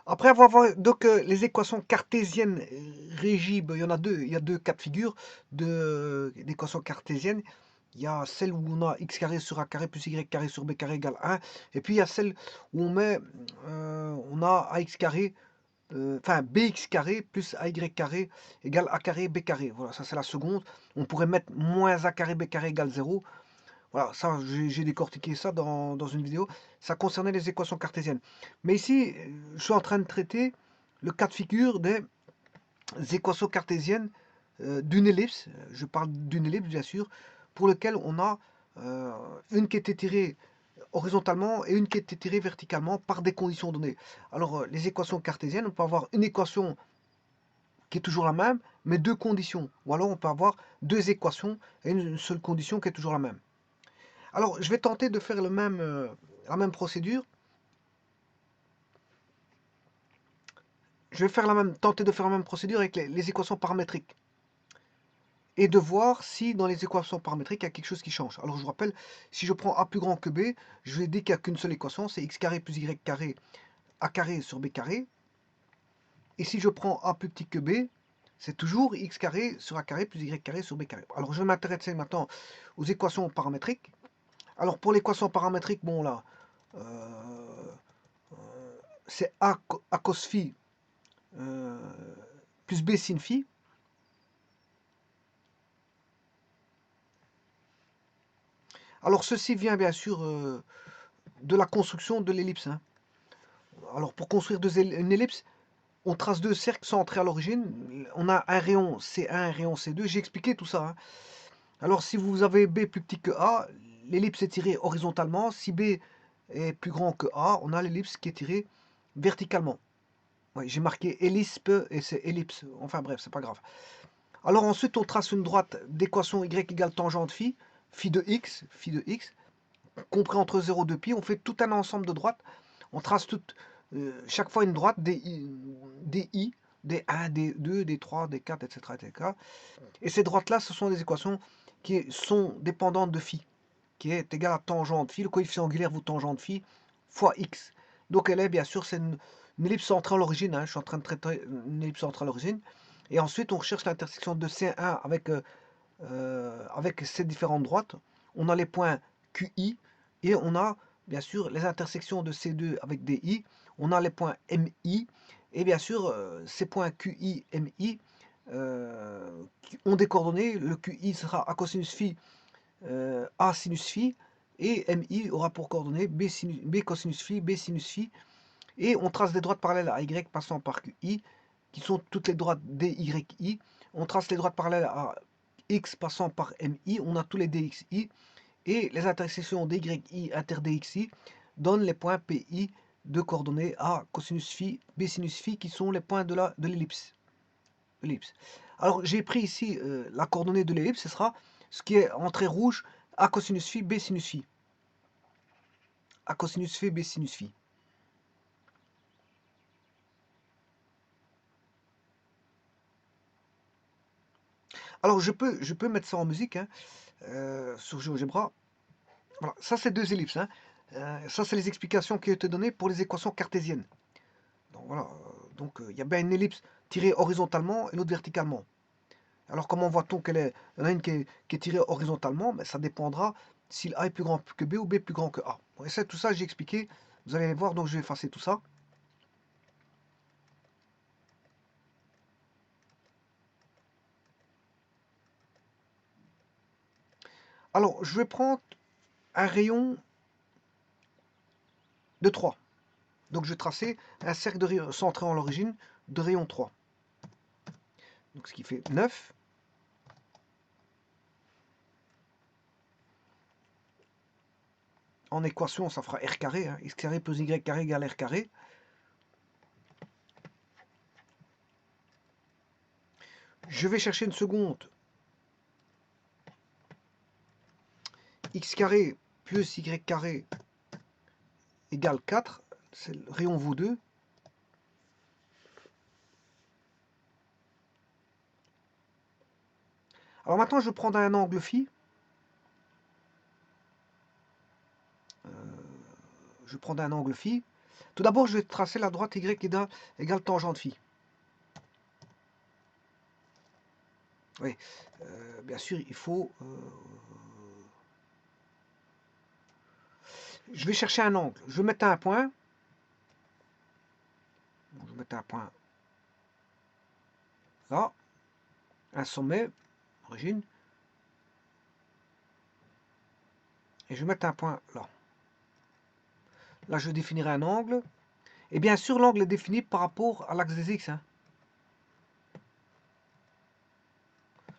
Après avoir vu donc les équations cartésiennes régies, ben, il y a deux cas de figure d'équations cartésiennes. Il y a celle où on a x carré sur a carré plus y carré sur b carré égale 1. Et puis il y a celle où on a ax carré, enfin bx carré plus ay carré égale a carré b carré. Voilà, ça c'est la seconde. On pourrait mettre moins a carré b carré égale 0. Voilà, ça j'ai décortiqué ça dans une vidéo. Ça concernait les équations cartésiennes. Mais ici, je suis en train de traiter le cas de figure des équations cartésiennes d'une ellipse. Je parle d'une ellipse, bien sûr, pour lequel on a une qui était tirée horizontalement et une qui était tirée verticalement par des conditions données. Alors, les équations cartésiennes, on peut avoir une équation qui est toujours la même, mais deux conditions. Ou alors, on peut avoir deux équations et une seule condition qui est toujours la même. Alors, je vais tenter de faire la même procédure. Je vais tenter de faire la même procédure avec les équations paramétriques. Et de voir si dans les équations paramétriques, il y a quelque chose qui change. Alors, je vous rappelle, si je prends a plus grand que b, je vais dire qu'il n'y a qu'une seule équation, c'est x carré plus y carré, a carré sur b carré. Et si je prends a plus petit que b, c'est toujours x carré sur a carré plus y carré sur b carré. Alors, je vais m'intéresser maintenant aux équations paramétriques. Alors, pour l'équation paramétrique, bon là, c'est a cos phi plus b sin phi. Alors, ceci vient bien sûr de la construction de l'ellipse, hein. Alors, pour construire une ellipse, on trace deux cercles centrés à l'origine. On a un rayon C1, un rayon C2. J'ai expliqué tout ça, hein. Alors, si vous avez B plus petit que A, l'ellipse est tirée horizontalement. Si B est plus grand que A, on a l'ellipse qui est tirée verticalement. Ouais, j'ai marqué ellipse et c'est ellipse. Enfin bref, c'est pas grave. Alors ensuite, on trace une droite d'équation y égale tangente phi, phi de x, compris entre 0 et 2 pi. On fait tout un ensemble de droites. On trace chaque fois une droite, des i, des 1, des 2, des 3, des 4, etc. etc. Et ces droites-là, ce sont des équations qui sont dépendantes de phi, qui est égal à tangente phi, le coefficient angulaire vous tangente phi, fois x. Donc elle est, bien sûr, c'est une ellipse centrale à l'origine, hein. Je suis en train de traiter une ellipse centrale à l'origine. Et ensuite, on recherche l'intersection de C1 avec ces différentes droites. On a les points QI et on a bien sûr les intersections de C2 avec des I. On a les points MI et bien sûr ces points QI, MI ont des coordonnées. Le QI sera A cosinus phi, A sinus phi et MI aura pour coordonnées B cosinus phi, B sinus phi. Et on trace des droites parallèles à Y passant par QI, qui sont toutes les droites DYI. On trace les droites parallèles à X passant par MI, on a tous les DXI. Et les intersections DYI inter DXI donnent les points PI de coordonnées A cosinus phi, B sinus phi, qui sont les points de l'ellipse. Alors j'ai pris ici la coordonnée de l'ellipse, ce sera ce qui est en trait rouge, A cosinus phi, B sinus phi. A cosinus phi, B sinus phi. Alors je peux mettre ça en musique, hein, sur GeoGebra. Voilà, ça c'est deux ellipses, hein. Ça c'est les explications qui ont été données pour les équations cartésiennes. Donc voilà, il y a bien une ellipse tirée horizontalement et l'autre verticalement. Alors comment voit-on qu'elle est, il y en a une qui est tirée horizontalement, mais ça dépendra si A est plus grand que B ou B est plus grand que A. Bon, et ça, tout ça j'ai expliqué, vous allez voir, donc je vais effacer tout ça. Alors je vais prendre un rayon de 3. Donc je vais tracer un cercle de rayon, centré en l'origine de rayon 3. Donc ce qui fait 9. En équation, ça fera r carré, hein, x carré plus y carré égale r carré. Je vais chercher une seconde. X carré plus y carré égale 4. C'est le rayon vaut 2. Alors maintenant, je vais prendre un angle phi. Je vais prendre un angle phi. Tout d'abord, je vais tracer la droite y égale tangente phi. Oui, bien sûr, il faut... je vais chercher un angle. Je vais mettre un point. Je vais mettre un point là. Un sommet, origine. Et je vais mettre un point là. Là, je définirai un angle. Et bien sûr, l'angle est défini par rapport à l'axe des X. Hein.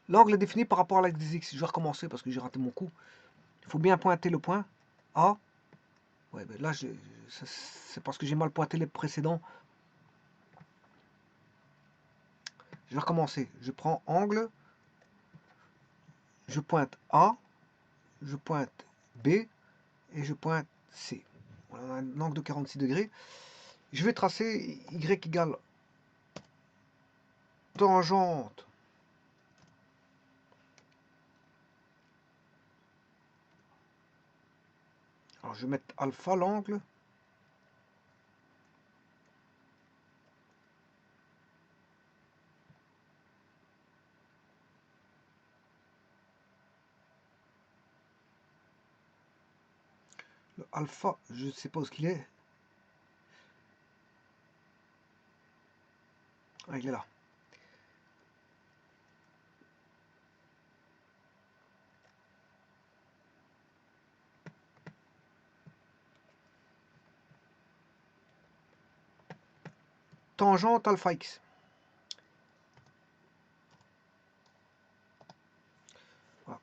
L'angle est défini par rapport à l'axe des X. Je vais recommencer parce que j'ai raté mon coup. Il faut bien pointer le point A. Ouais, ben là, c'est parce que j'ai mal pointé les précédents. Je vais recommencer. Je prends angle. Je pointe A. Je pointe B. Et je pointe C. Voilà, on a un angle de 46 degrés. Je vais tracer Y égale tangente. Alors, je vais mettre alpha l'angle. Le alpha, je ne sais pas où il est. Ah, il est là. Tangente alpha x. Voilà.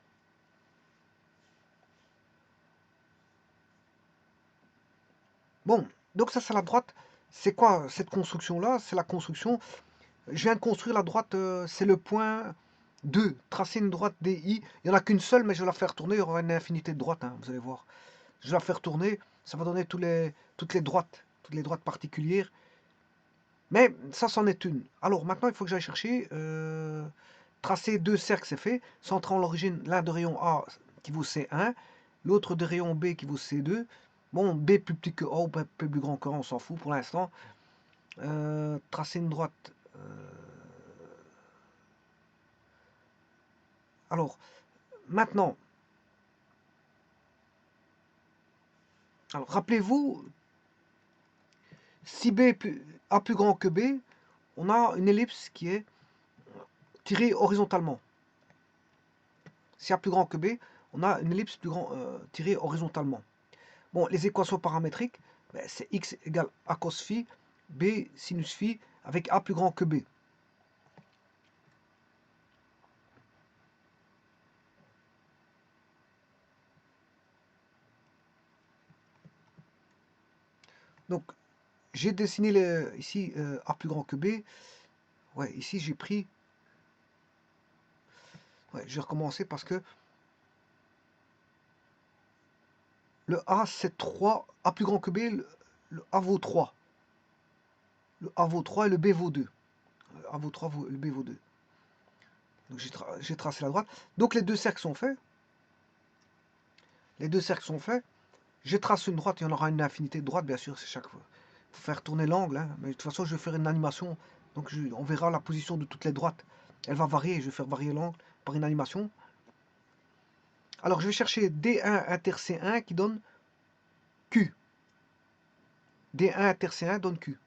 Bon, donc ça c'est la droite. C'est quoi cette construction-là? C'est la construction. Je viens de construire la droite, c'est le point 2. Tracer une droite DI. Il n'y en a qu'une seule, mais je vais la faire tourner. Il y aura une infinité de droites, hein, vous allez voir. Je vais la faire tourner. Ça va donner toutes les droites particulières. Mais ça, c'en est une. Alors maintenant, il faut que j'aille chercher. Tracer deux cercles, c'est fait. Centrant l'origine, l'un de rayon A qui vaut C1, l'autre de rayon B qui vaut C2. Bon, B plus petit que A ou B plus grand que A, on s'en fout pour l'instant. Tracer une droite. Alors, maintenant, alors rappelez-vous, si A plus grand que B, on a une ellipse qui est tirée horizontalement. Si A plus grand que B, on a une ellipse tirée horizontalement. Bon, les équations paramétriques, ben, c'est x égale a cos phi, b sinus phi, avec a plus grand que b. Donc, j'ai dessiné ici a plus grand que b. Ouais, ici j'ai pris... Ouais, je vais recommencer parce que le a c'est 3, a plus grand que b, le a vaut 3. Le a vaut 3 et le b vaut 2. Le a vaut 3, le b vaut 2. Donc j'ai tracé la droite. Donc les deux cercles sont faits. Les deux cercles sont faits. Je trace une droite, il y en aura une infinité de droites, bien sûr, c'est chaque fois. Il faut faire tourner l'angle, hein. Mais de toute façon, je vais faire une animation. Donc on verra la position de toutes les droites. Elle va varier, je vais faire varier l'angle par une animation. Alors je vais chercher D1 inter C1 qui donne Q. D1 inter C1 donne Q.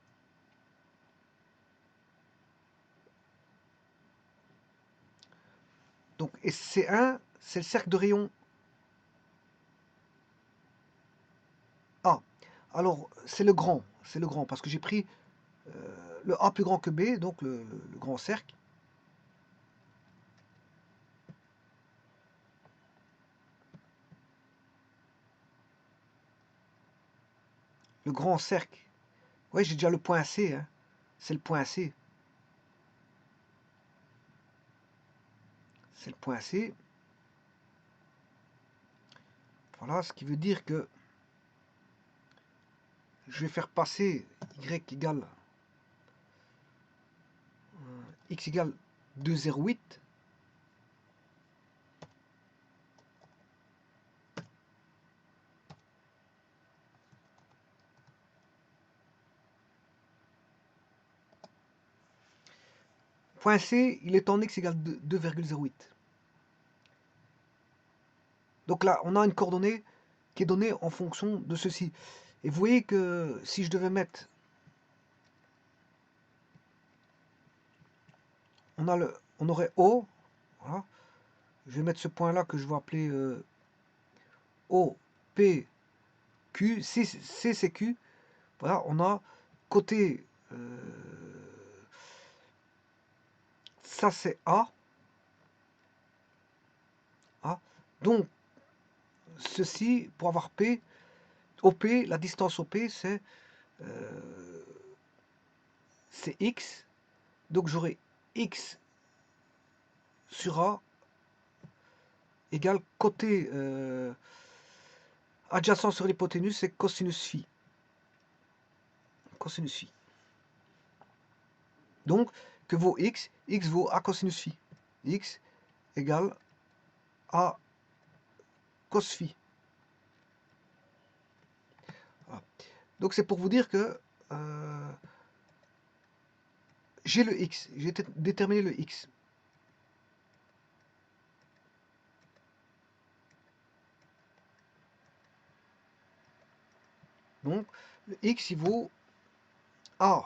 Donc, et C1, c'est le cercle de rayon A. Alors, c'est le grand, parce que j'ai pris le A plus grand que B, donc le grand cercle. Le grand cercle. Oui, j'ai déjà le point C, hein. C'est le point C. C'est le point C. Voilà, ce qui veut dire que je vais faire passer y égale x égale 2,08. Point C, il est en x égale 2,08. Donc là, on a une coordonnée qui est donnée en fonction de ceci. Et vous voyez que si je devais mettre... On aurait O. Voilà. Je vais mettre ce point-là que je vais appeler O, P, Q. C, c'est Q. Voilà, on a côté... ça, c'est A. A. Donc, ceci, pour avoir P, OP, la distance OP, c'est X. Donc, j'aurai X sur A égale côté adjacent sur l'hypoténuse, c'est cosinus phi. Cosinus phi. Donc, que vaut X? X vaut A cosinus phi. X égale A cos phi. Voilà. Donc, c'est pour vous dire que j'ai le X. J'ai déterminé le X. Donc, le X, il vaut A.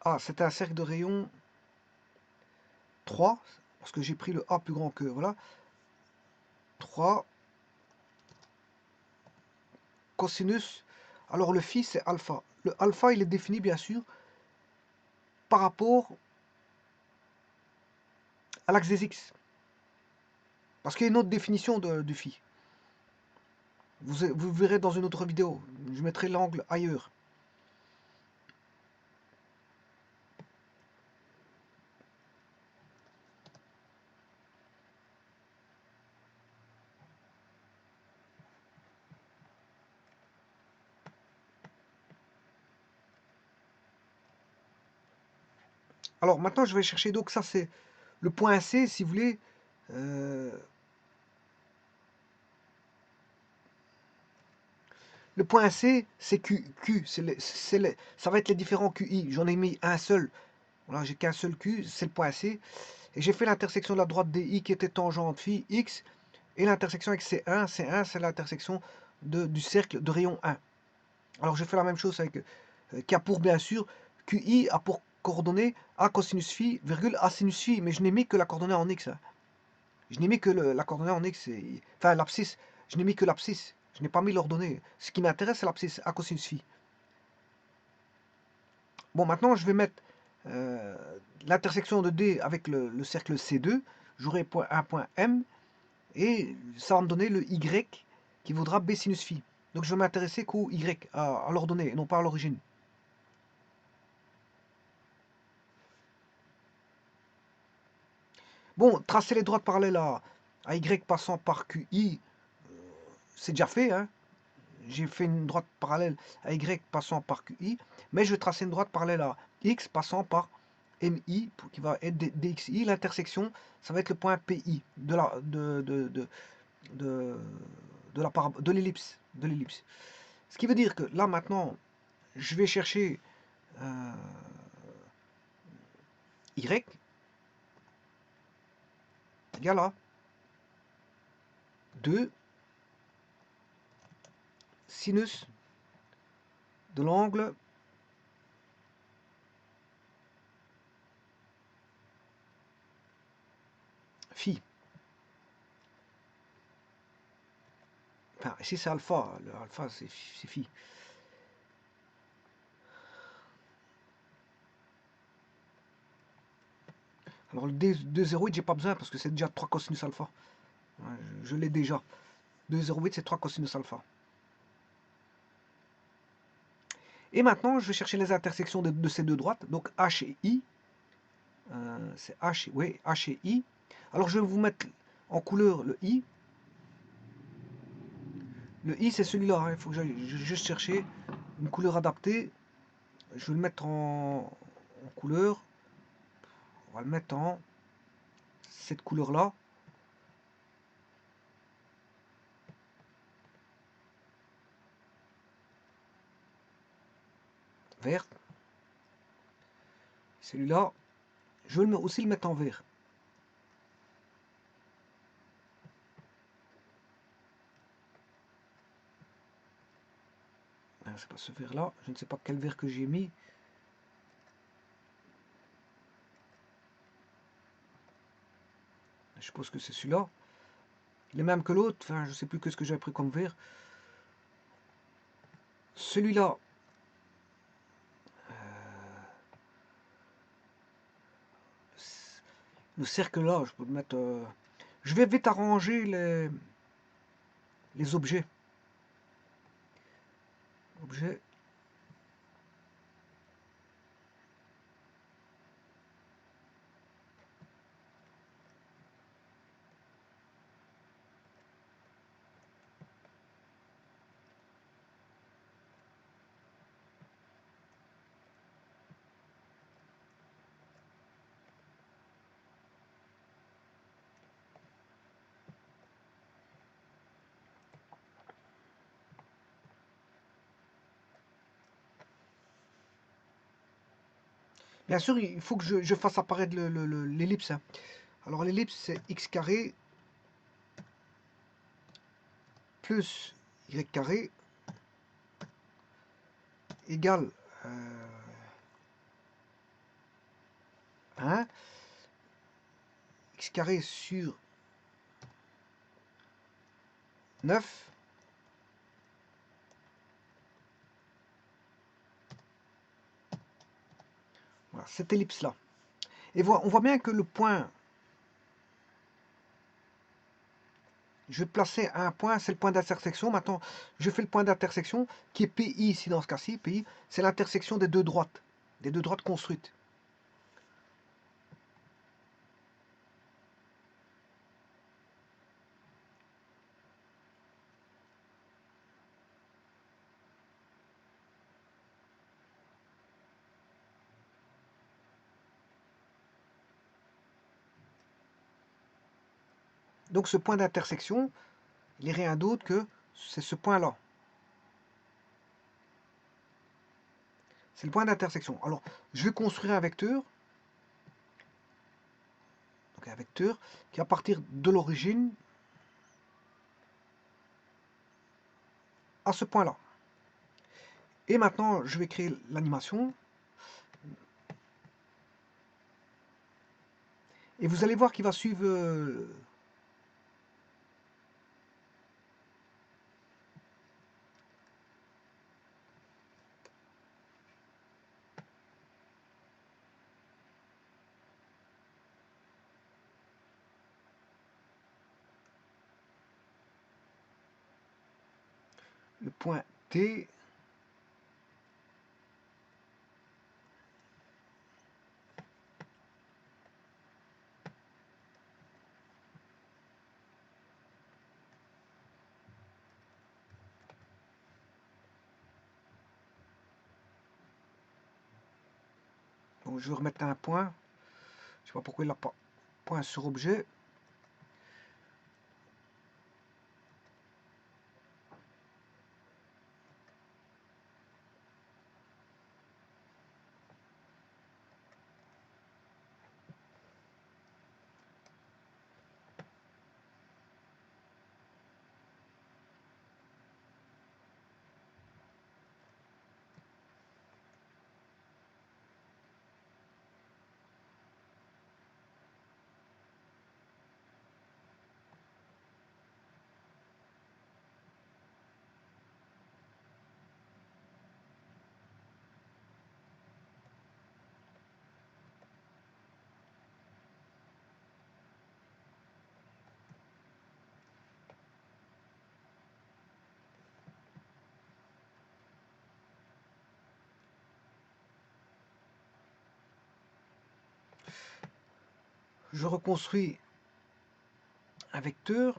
A, c'est un cercle de rayon 3, parce que j'ai pris le A plus grand que, voilà, 3 cosinus. Alors, le phi, c'est alpha. Le alpha, il est défini, bien sûr, par rapport à l'axe des X. Parce qu'il y a une autre définition du phi. Vous verrez dans une autre vidéo. Je mettrai l'angle ailleurs. Alors maintenant, je vais chercher. Donc ça, c'est le point C, si vous voulez. Le point C, c'est Q. Ça va être les différents QI. J'en ai mis un seul. Voilà, j'ai qu'un seul Q, c'est le point C. Et j'ai fait l'intersection de la droite DI qui était tangente phi X. Et l'intersection avec C1. C1, c'est l'intersection du cercle de rayon 1. Alors je fais la même chose avec qui a pour, bien sûr, QI a pour coordonnée A cosinus phi, virgule A sinus phi. Mais je n'ai mis que la coordonnée en X. Hein. Je n'ai mis que la coordonnée en X. Enfin, l'abscisse. Je n'ai mis que l'abscisse. Je n'ai pas mis l'ordonnée. Ce qui m'intéresse, c'est l'abscisse A cosinus phi. Bon, maintenant, je vais mettre l'intersection de D avec le cercle C2. J'aurai un point M. Et ça va me donner le Y qui vaudra B sinus phi. Donc, je vais m'intéresser qu'au Y, à l'ordonnée, et non pas à l'origine. Bon, tracer les droites parallèles à Y passant par QI, c'est déjà fait. Hein. J'ai fait une droite parallèle à Y passant par QI, mais je vais tracer une droite parallèle à X passant par MI, qui va être DXI. L'intersection, ça va être le point PI de l'ellipse. Ce qui veut dire que là maintenant, je vais chercher Y égale à 2 sinus de l'angle phi. Enfin, ici c'est alpha. Le alpha, c'est phi. Alors le D208, j'ai pas besoin parce que c'est déjà 3 cosinus alpha. Je l'ai déjà. 2,08, c'est 3 cosinus alpha. Et maintenant, je vais chercher les intersections de ces deux droites. Donc H et I. C'est H, oui, H et I. Alors je vais vous mettre en couleur le I. Le I, c'est celui-là. Hein. Il faut que j'aille juste chercher une couleur adaptée. Je vais le mettre en couleur. On va le mettre en cette couleur-là. vert. Celui-là, je vais aussi le mettre en vert. C'est pas ce vert là, je ne sais pas quel vert que j'ai mis. Je suppose que c'est celui-là. Il est même que l'autre, enfin je sais plus que ce que j'ai pris comme vert. Celui-là, le cercle là, je peux le mettre. Je vais vite arranger les objets. Objets. Bien sûr, il faut que je fasse apparaître l'ellipse. Hein. Alors l'ellipse, c'est x carré plus y carré égale 1. X carré sur 9. Voilà, cette ellipse-là. Et on voit bien que le point, je vais placer un point, c'est le point d'intersection. Maintenant, je fais le point d'intersection qui est PI ici dans ce cas-ci. PI, c'est l'intersection des deux droites construites. Donc ce point d'intersection, il n'est rien d'autre que c'est ce point-là. C'est le point d'intersection. Alors, je vais construire un vecteur. Donc un vecteur qui va partir de l'origine à ce point-là. Et maintenant, je vais créer l'animation. Et vous allez voir qu'il va suivre le point T. Donc je vais remettre un point. Je ne sais pas pourquoi il n'a pas point sur objet. Je reconstruis un vecteur.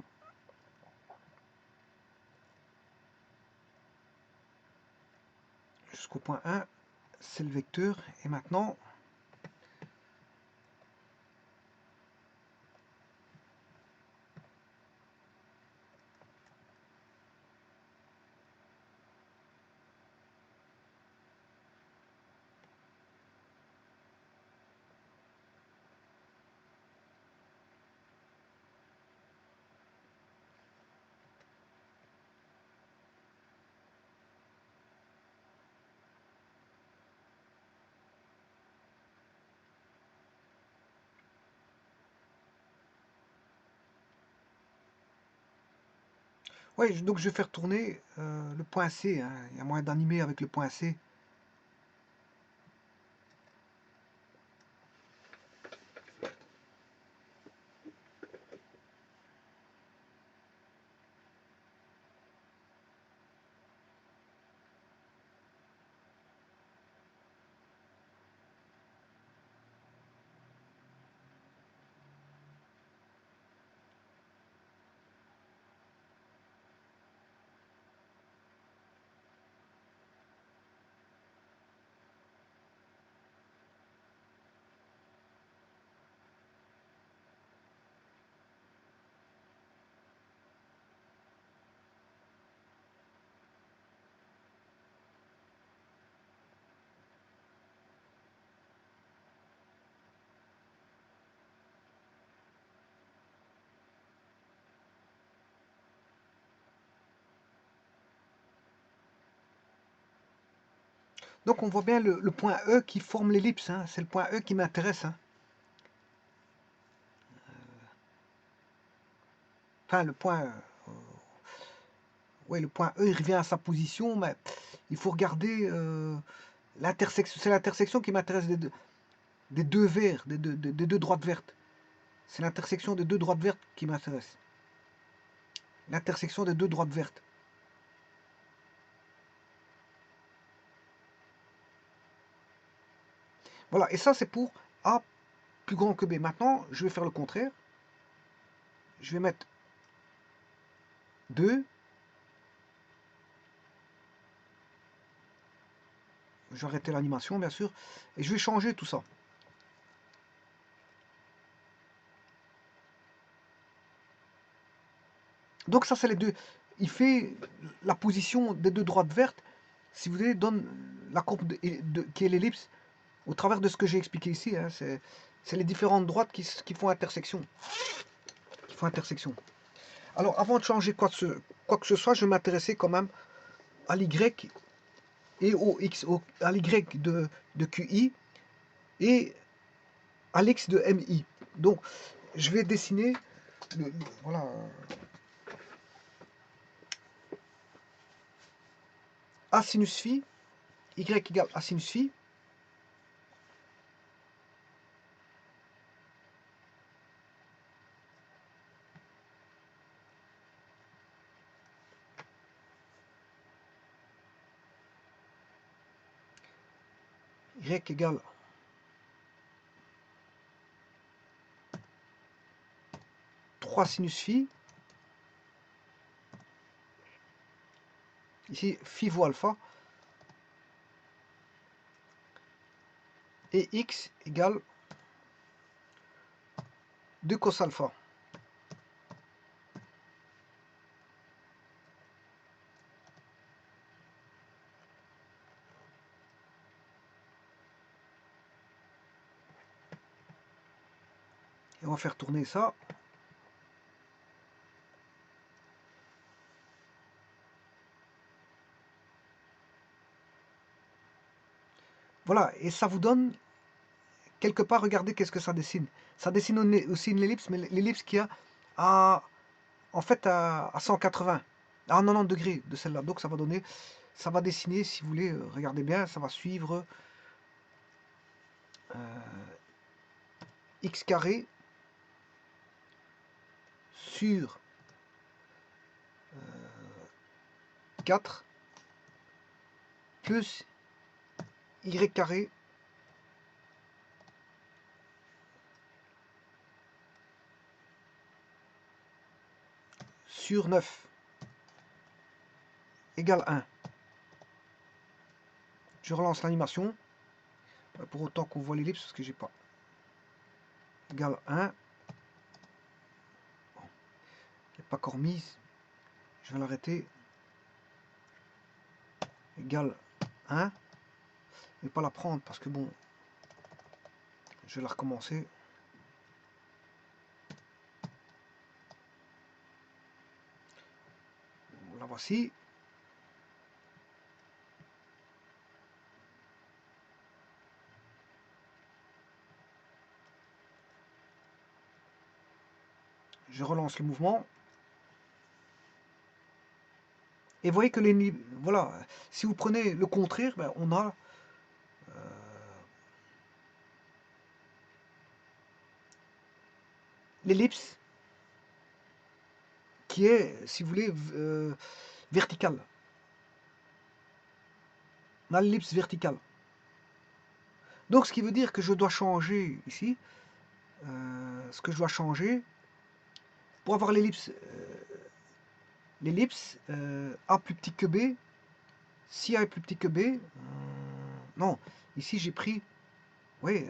Jusqu'au point 1, c'est le vecteur. Et maintenant, Ouais, donc je vais faire tourner le point C, hein. Il y a moyen d'animer avec le point C. Donc on voit bien le point E qui forme l'ellipse, hein. C'est le point E qui m'intéresse, hein. Enfin, le point... ouais, le point E, il revient à sa position, mais il faut regarder l'intersection. C'est l'intersection qui m'intéresse des deux verts, des deux droites vertes. C'est l'intersection des deux droites vertes qui m'intéresse. L'intersection des deux droites vertes. Voilà, et ça c'est pour A plus grand que B. Maintenant, je vais faire le contraire. Je vais mettre 2. Je vais arrêter l'animation, bien sûr. Et je vais changer tout ça. Donc ça, c'est les deux. Il fait la position des deux droites vertes, si vous voulez, donne la courbe qui est l'ellipse, au travers de ce que j'ai expliqué ici. Hein. C'est les différentes droites qui font intersection. Alors, avant de changer quoi que ce soit, je vais m'intéresser quand même à l'Y et au X, à l'Y de QI et à l'X de MI. Donc, je vais dessiner, voilà, A sinus phi, Y égale A sinus phi. Y égale sinus phi. Ici, phi vaut alpha. Et x égale 2 cos alpha. Et on va faire tourner ça. Voilà, et ça vous donne, quelque part, regardez qu'est-ce que ça dessine. Ça dessine aussi une ellipse, mais l'ellipse qui a en fait à 180, à 90 degrés de celle-là. Donc ça va donner, ça va dessiner, si vous voulez, regardez bien, ça va suivre x carré sur 4 plus y carré sur 9 égale 1. Je relance l'animation, pour autant qu'on voit l'ellipse, parce que j'ai pas. Égale 1. Bon, il n'est pas encore mise. Je vais l'arrêter. Égale 1. Je ne vais pas la prendre parce que bon, je vais la recommencer. La voici. Je relance le mouvement. Et vous voyez que voilà, si vous prenez le contraire, ben, on a l'ellipse qui est, si vous voulez, verticale. On a l'ellipse verticale. Donc ce qui veut dire que je dois changer ici, ce que je dois changer, pour avoir l'ellipse A plus petit que B, si A est plus petit que B, non, ici j'ai pris, oui,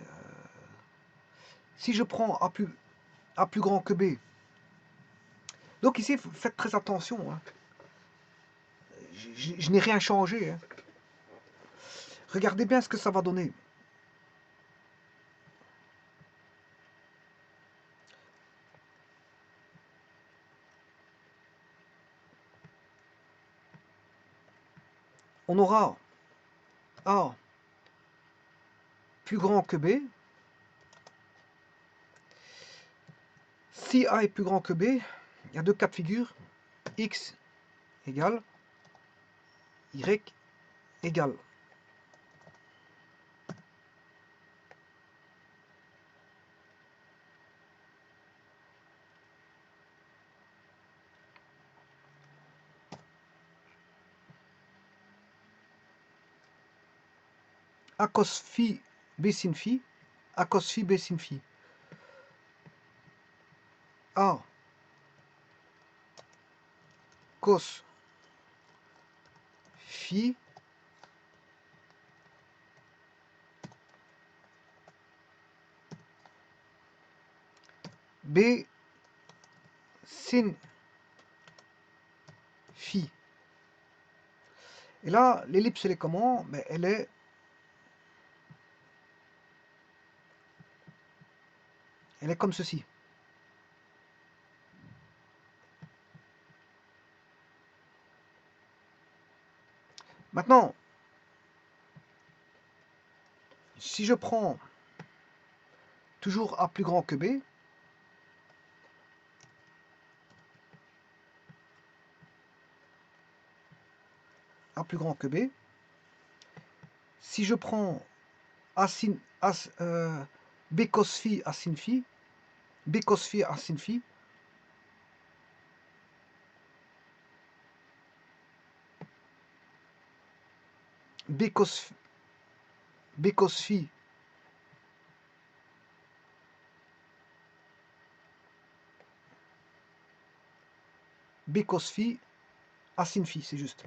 si je prends A plus grand que B, donc ici faites très attention, hein. Je n'ai rien changé, hein. Regardez bien ce que ça va donner. On aura A plus grand que B. Si A est plus grand que B, il y a deux cas de figure. X égale Y égale. A cos phi B sin phi, A cos phi B sin phi. A cos phi B sin phi. Et là, l'ellipse, elle est comment? Ben, elle est comme ceci. Maintenant, si je prends toujours A plus grand que B, A plus grand que B, si je prends A sin, B cos phi A sin phi, B cos phi A sin phi, B cos phi B cos phi A sin phi, c'est juste.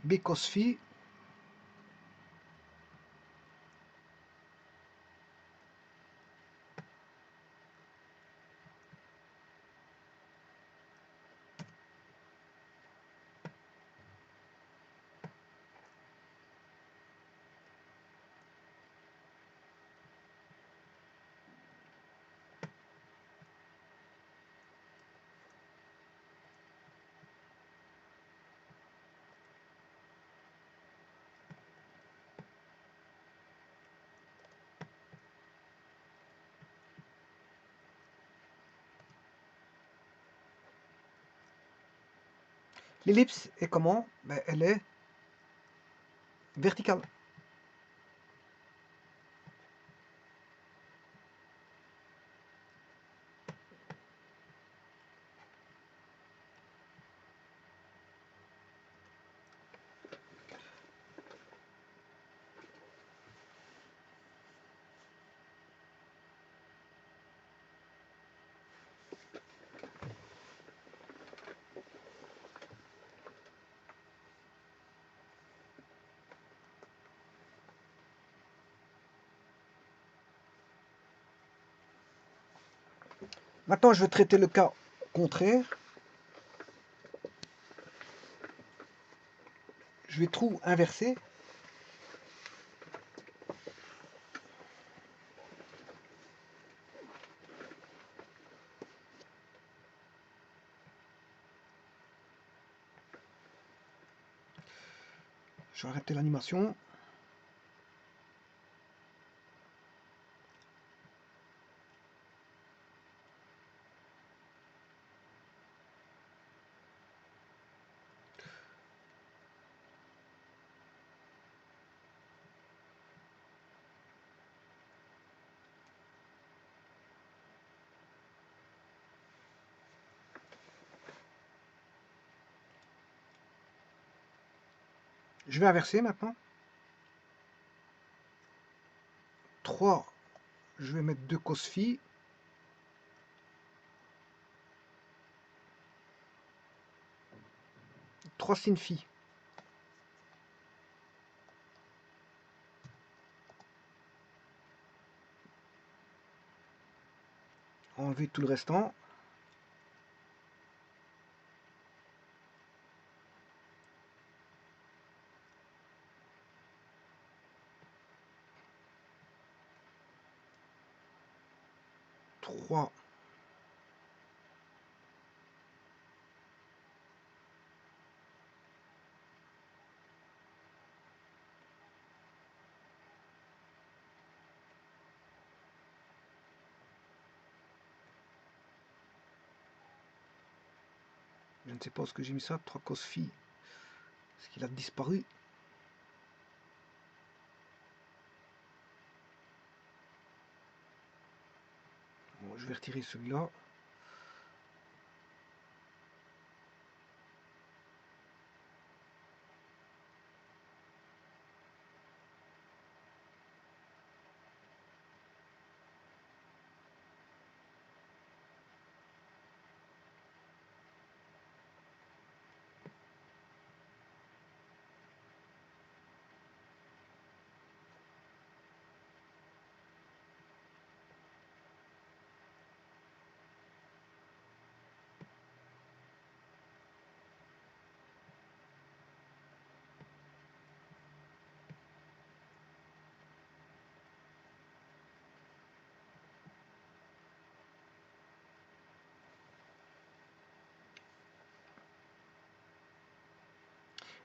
B cos phi L'ellipse est comment? Ben, elle est verticale. Maintenant, je vais traiter le cas contraire. Je vais tout inverser. Je vais arrêter l'animation. Je vais inverser maintenant. 3, je vais mettre 2 cos phi. 3 sin phi. Enlever tout le restant. Trois. Je ne sais pas où est-ce que j'ai mis ça. 3 cos phi. Est-ce qu'il a disparu? Bon, je vais retirer celui-là.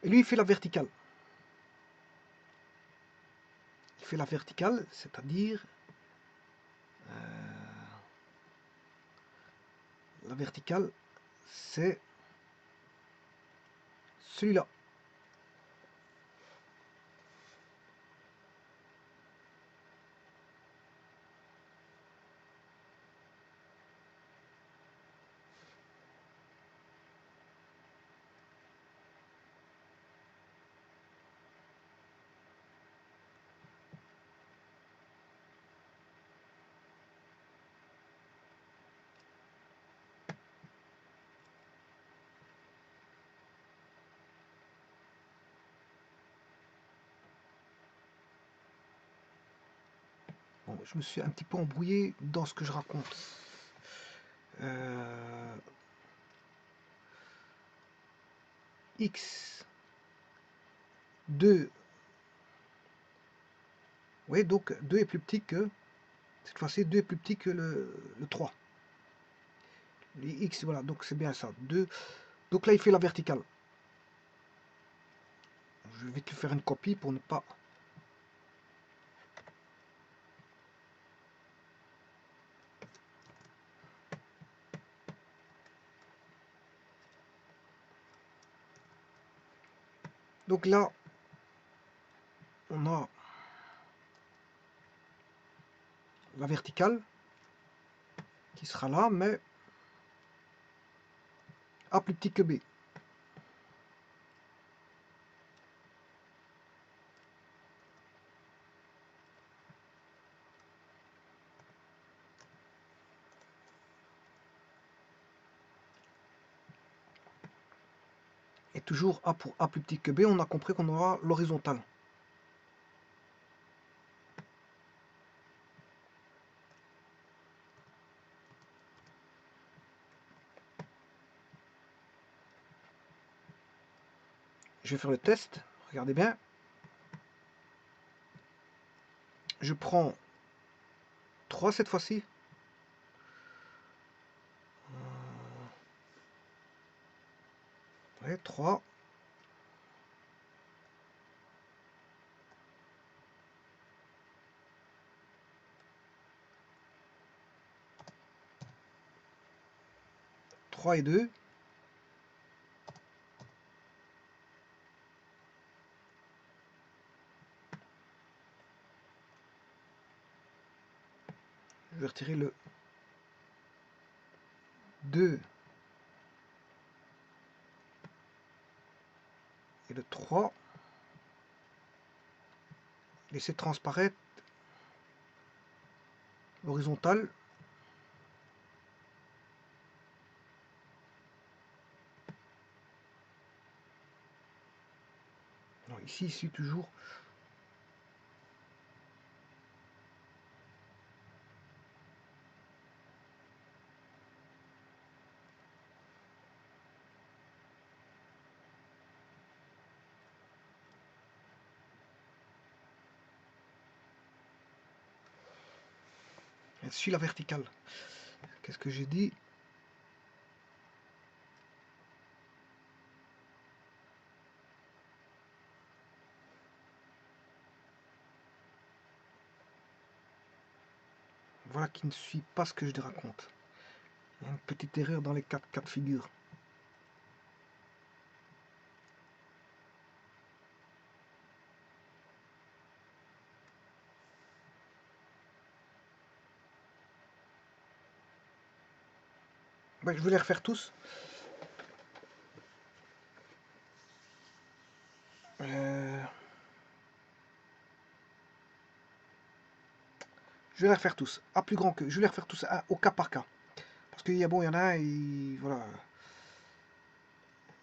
Et lui, il fait la verticale. Il fait la verticale, c'est-à-dire la verticale, c'est celui-là. Bon, je me suis un petit peu embrouillé dans ce que je raconte. X 2. Oui, donc 2 est plus petit que, cette fois-ci, 2 est plus petit que le 3. Les X, voilà, donc c'est bien ça. 2. Donc là, il fait la verticale. Je vais vite lui faire une copie pour ne pas... Donc là, on a la verticale qui sera là, mais A plus petit que B. Et toujours A pour A plus petit que B, on a compris qu'on aura l'horizontale. Je vais faire le test, regardez bien. Je prends 3 cette fois-ci. Ouais, 3. Et 2. Je vais retirer le 2 et le 3. laisser transparaître l'horizontale. Non, ici toujours. Elle suit la verticale. Qu'est-ce que j'ai dit? Voilà qui ne suit pas ce que je raconte. Il y a une petite erreur dans les quatre cas de figure. Ben, je vais les refaire tous. Je vais les refaire tous. A plus grand que. Je vais les refaire tous au cas par cas. Parce qu'il y a bon, il y en a et voilà.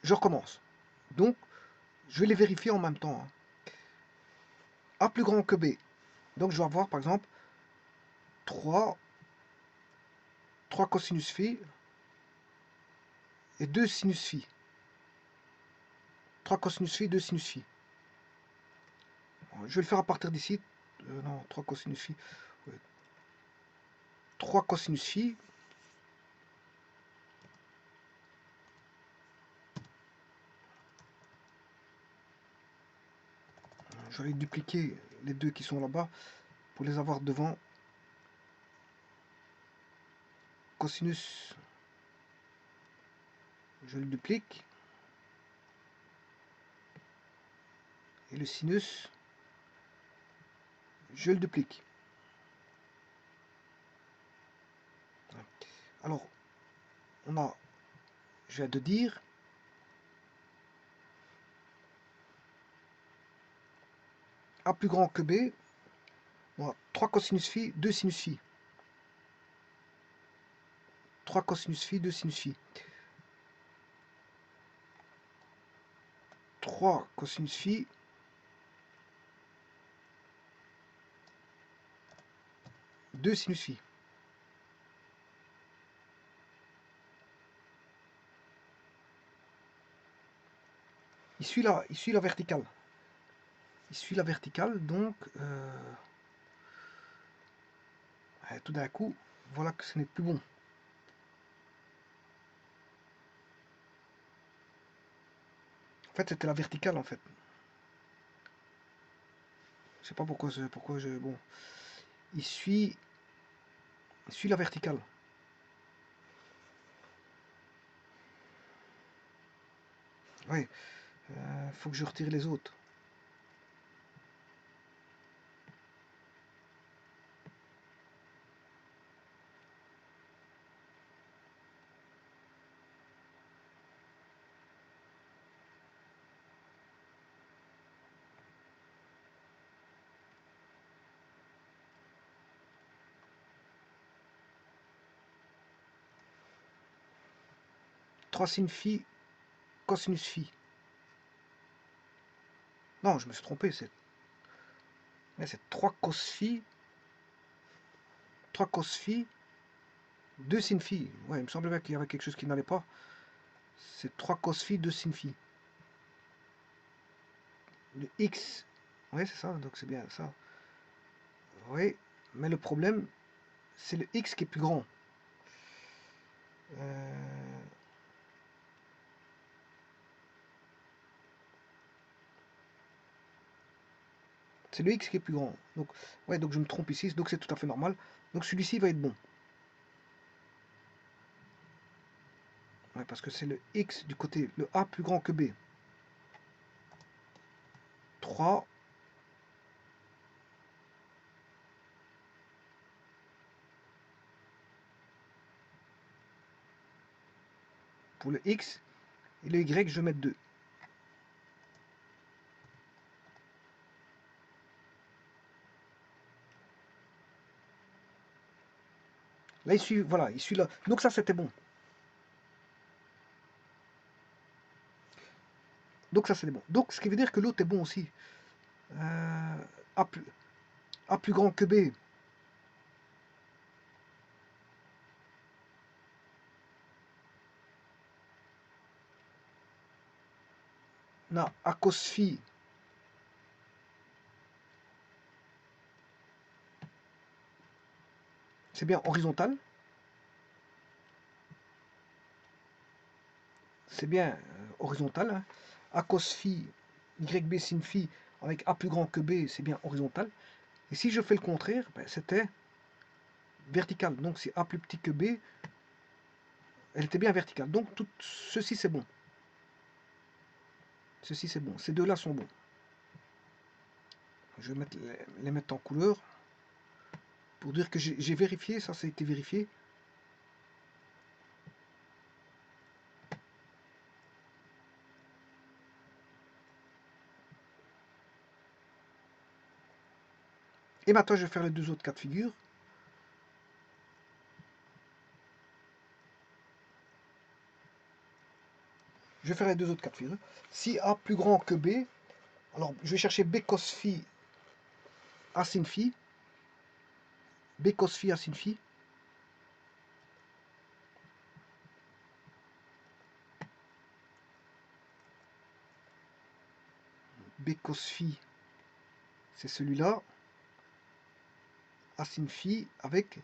Je recommence. Donc, je vais les vérifier en même temps. A plus grand que B. Donc, je vais avoir par exemple 3 cosinus phi et 2 sinus phi. 3 cosinus phi, 2 sinus phi. Je vais le faire à partir d'ici. Non, 3 cosinus phi. Ouais. 3 cosinus phi. Je vais dupliquer les deux qui sont là-bas pour les avoir devant. Cosinus, je le duplique. Et le sinus, je le duplique. Alors, je viens de dire, A plus grand que B, on a 3 cosinus phi, 2 sinus phi. 3 cosinus phi, 2 sinus phi. 3 cosinus phi, 2 sinus phi. Il suit la verticale. Il suit la verticale, donc tout d'un coup, voilà que ce n'est plus bon. En fait, c'était la verticale, en fait. Je sais pas pourquoi je... Bon. Il suit la verticale. Oui. Faut que je retire les autres. Trois sin phi, cosinus phi. Non, je me suis trompé, c'est 3 cos phi, 3 cos phi, 2 sin phi. Ouais, il me semblait bien qu'il y avait quelque chose qui n'allait pas. C'est 3 cos phi, 2 sin phi. Le x, oui, c'est ça, donc c'est bien ça. Oui, mais le problème, c'est le x qui est plus grand. C'est le x qui est plus grand. Donc, ouais, donc je me trompe ici, donc c'est tout à fait normal. Donc celui-ci va être bon. Ouais, parce que c'est le x du côté, le a plus grand que b. 3. Pour le x, et le y, je vais mettre 2. Là, il suit, voilà, il suit là. Donc ça, c'était bon. Donc ça, c'était bon. Donc, ce qui veut dire que l'autre est bon aussi. A plus, A plus grand que B. Na A cos phi. C'est bien horizontal. C'est bien horizontal. Hein. A cos phi, YB sin phi, avec A plus grand que B, c'est bien horizontal. Et si je fais le contraire, ben, c'était vertical. Donc si A plus petit que B, elle était bien verticale. Donc tout ceci c'est bon. Ceci c'est bon. Ces deux-là sont bons. Je vais les mettre en couleur pour dire que j'ai vérifié, ça a été vérifié. Et maintenant je vais faire les deux autres cas de figure. Je vais faire les deux autres cas de figure. Si A plus grand que B, alors je vais chercher B cos phi A sin phi. B cos phi A sin phi. B cos phi, c'est celui-là. A sin phi avec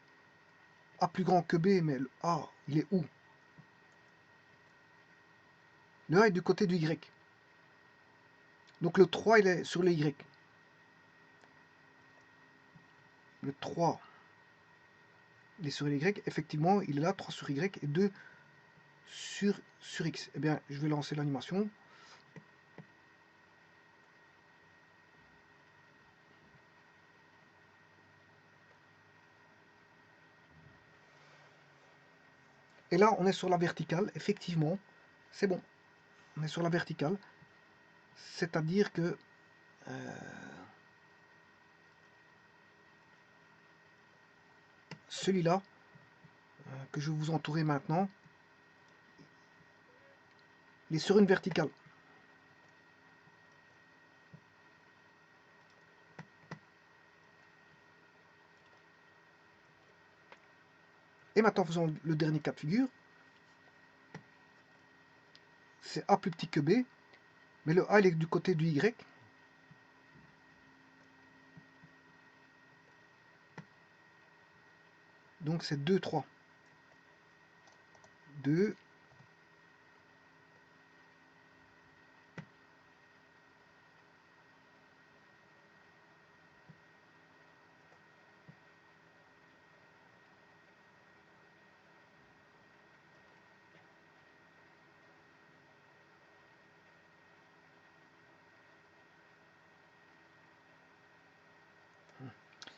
A plus grand que B, mais le A, il est où? Le A est du côté du Y. Donc le 3, il est sur le Y. Le 3, il est sur le Y. Effectivement, il est là, 3 sur Y et 2 sur X. Eh bien, je vais lancer l'animation. Et là, on est sur la verticale. Effectivement, c'est bon. On est sur la verticale. C'est-à-dire que celui-là, que je vais vous entourer maintenant, il est sur une verticale. Et maintenant, faisons le dernier cas de figure. C'est A plus petit que B, mais le A, il est du côté du Y. Donc c'est 2, 3. 2.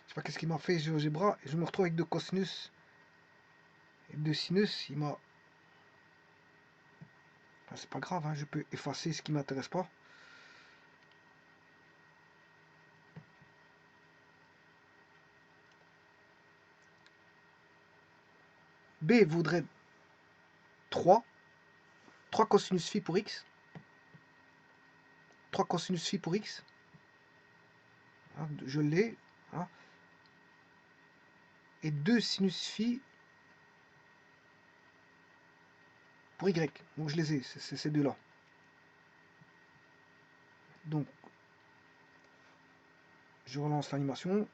Je sais pas qu'est-ce qu'il m'a fait GeoGebra. Et je me retrouve avec de cosinus et de sinus. Il m'a... Enfin, c'est pas grave, hein, je peux effacer ce qui m'intéresse pas. B vaudrait 3. 3 cosinus phi pour x. 3 cosinus phi pour x. Hein, je l'ai. Hein, et 2 sinus phi pour y. Donc je les ai, c'est ces deux-là. Donc, je relance l'animation.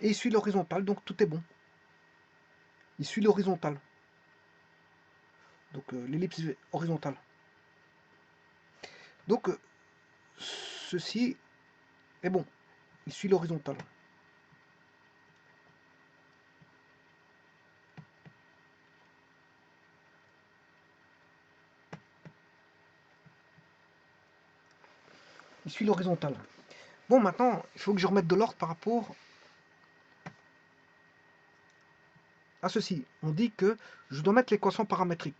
Et il suit l'horizontale, donc tout est bon. Il suit l'horizontale. Donc l'ellipse horizontale. Donc ceci est bon. Il suit l'horizontale. Il suit l'horizontale. Bon, maintenant, il faut que je remette de l'ordre par rapport à ceci. On dit que je dois mettre l'équation paramétrique.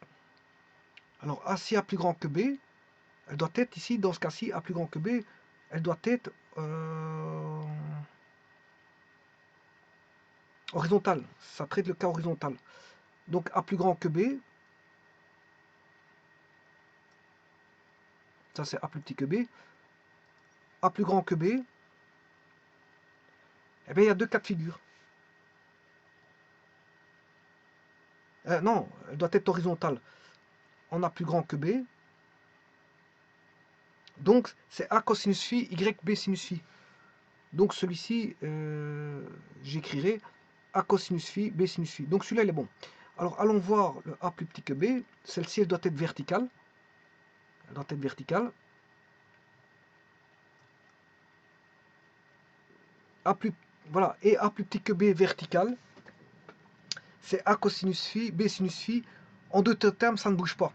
Alors, A si A plus grand que B, Elle doit être ici, dans ce cas-ci, A plus grand que B, elle doit être horizontale. Ça traite le cas horizontal. Donc A plus grand que B, ça c'est A plus petit que B. A plus grand que B, eh bien il y a deux cas de figure. Non, elle doit être horizontale. En A plus grand que B. Donc c'est A cosinus phi, Y B sinus phi. Donc celui-ci, j'écrirai A cosinus phi, B sinus phi. Donc celui-là, il est bon. Alors allons voir le A plus petit que B. Celle-ci, elle doit être verticale. Elle doit être verticale. A plus, voilà, et A plus petit que B vertical, c'est A cosinus phi, B sinus phi. En deux termes, ça ne bouge pas.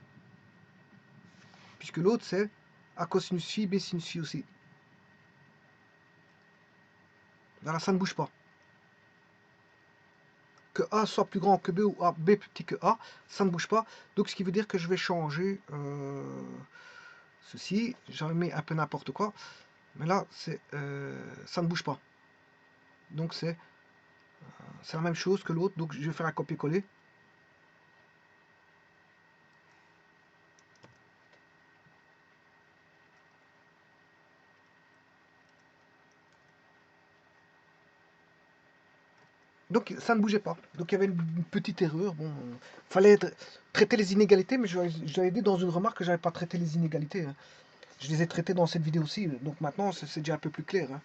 Puisque l'autre, c'est A cosinus phi, B sinus phi aussi. Voilà, ça ne bouge pas. Que A soit plus grand que B ou A, B plus petit que A, ça ne bouge pas. Donc ce qui veut dire que je vais changer ceci. J'en mets un peu n'importe quoi. Mais là, ça ne bouge pas. Donc c'est la même chose que l'autre. Donc je vais faire un copier-coller. Donc ça ne bougeait pas. Donc il y avait une petite erreur. Bon, fallait traiter les inégalités, mais je l'avais dit dans une remarque que j'avais pas traité les inégalités, hein. Je les ai traitées dans cette vidéo aussi. Donc maintenant c'est déjà un peu plus clair, hein.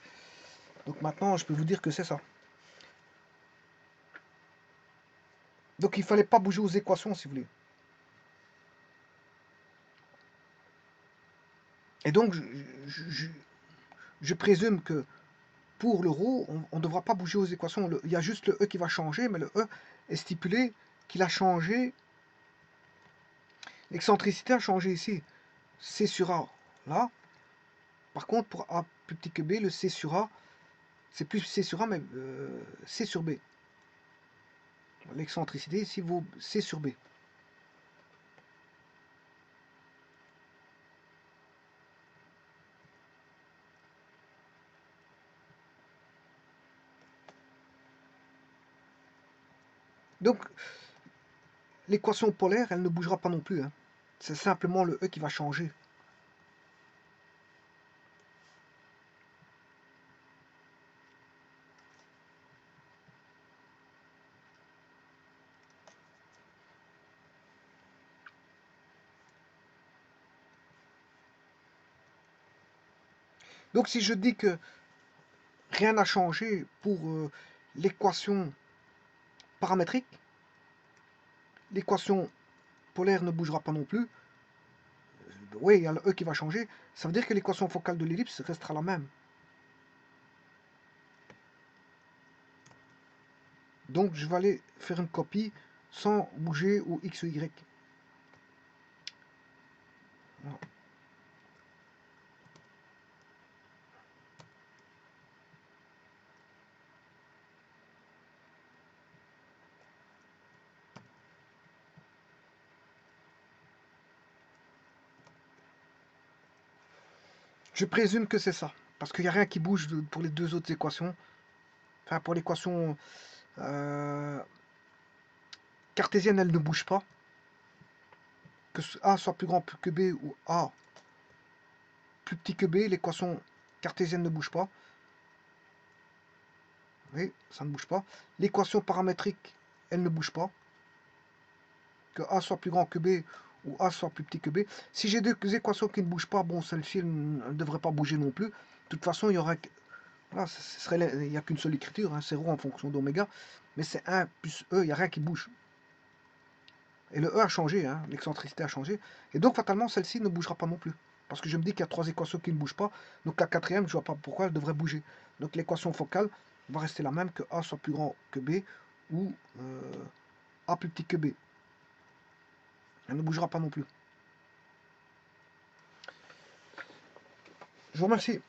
Donc maintenant je peux vous dire que c'est ça. Donc il fallait pas bouger aux équations si vous voulez. Et donc je présume que pour l'euro, on ne devra pas bouger aux équations. Il y a juste le E qui va changer, mais le E est stipulé qu'il a changé. L'excentricité a changé ici. C sur A, là. Par contre, pour A plus petit que B, le C sur A, c'est plus C sur A, mais C sur B. L'excentricité ici vaut C sur B. Donc, l'équation polaire, elle ne bougera pas non plus, hein. C'est simplement le E qui va changer. Donc, si je dis que rien n'a changé pour l'équation paramétrique, l'équation polaire ne bougera pas non plus. Oui, il y a le E qui va changer. Ça veut dire que l'équation focale de l'ellipse restera la même. Donc je vais aller faire une copie sans bouger au X ou Y. Voilà. Je présume que c'est ça. Parce qu'il n'y a rien qui bouge pour les deux autres équations. Enfin, pour l'équation cartésienne, elle ne bouge pas. Que A soit plus grand que B ou A plus petit que B, l'équation cartésienne ne bouge pas. Oui, ça ne bouge pas. L'équation paramétrique, elle ne bouge pas. Que A soit plus grand que B ou A soit plus petit que B. Si j'ai deux équations qui ne bougent pas, bon, celle-ci ne devrait pas bouger non plus. De toute façon, il y aura... Voilà, il n'y a qu'une seule écriture, hein, c'est rho en fonction d'oméga. Mais c'est 1 plus E, il n'y a rien qui bouge. Et le E a changé, hein, l'excentricité a changé. Et donc, fatalement, celle-ci ne bougera pas non plus. Parce que je me dis qu'il y a trois équations qui ne bougent pas. Donc, la quatrième, je ne vois pas pourquoi elle devrait bouger. Donc, l'équation focale va rester la même, que A soit plus grand que B ou A plus petit que B. Elle ne bougera pas non plus. Je vous remercie.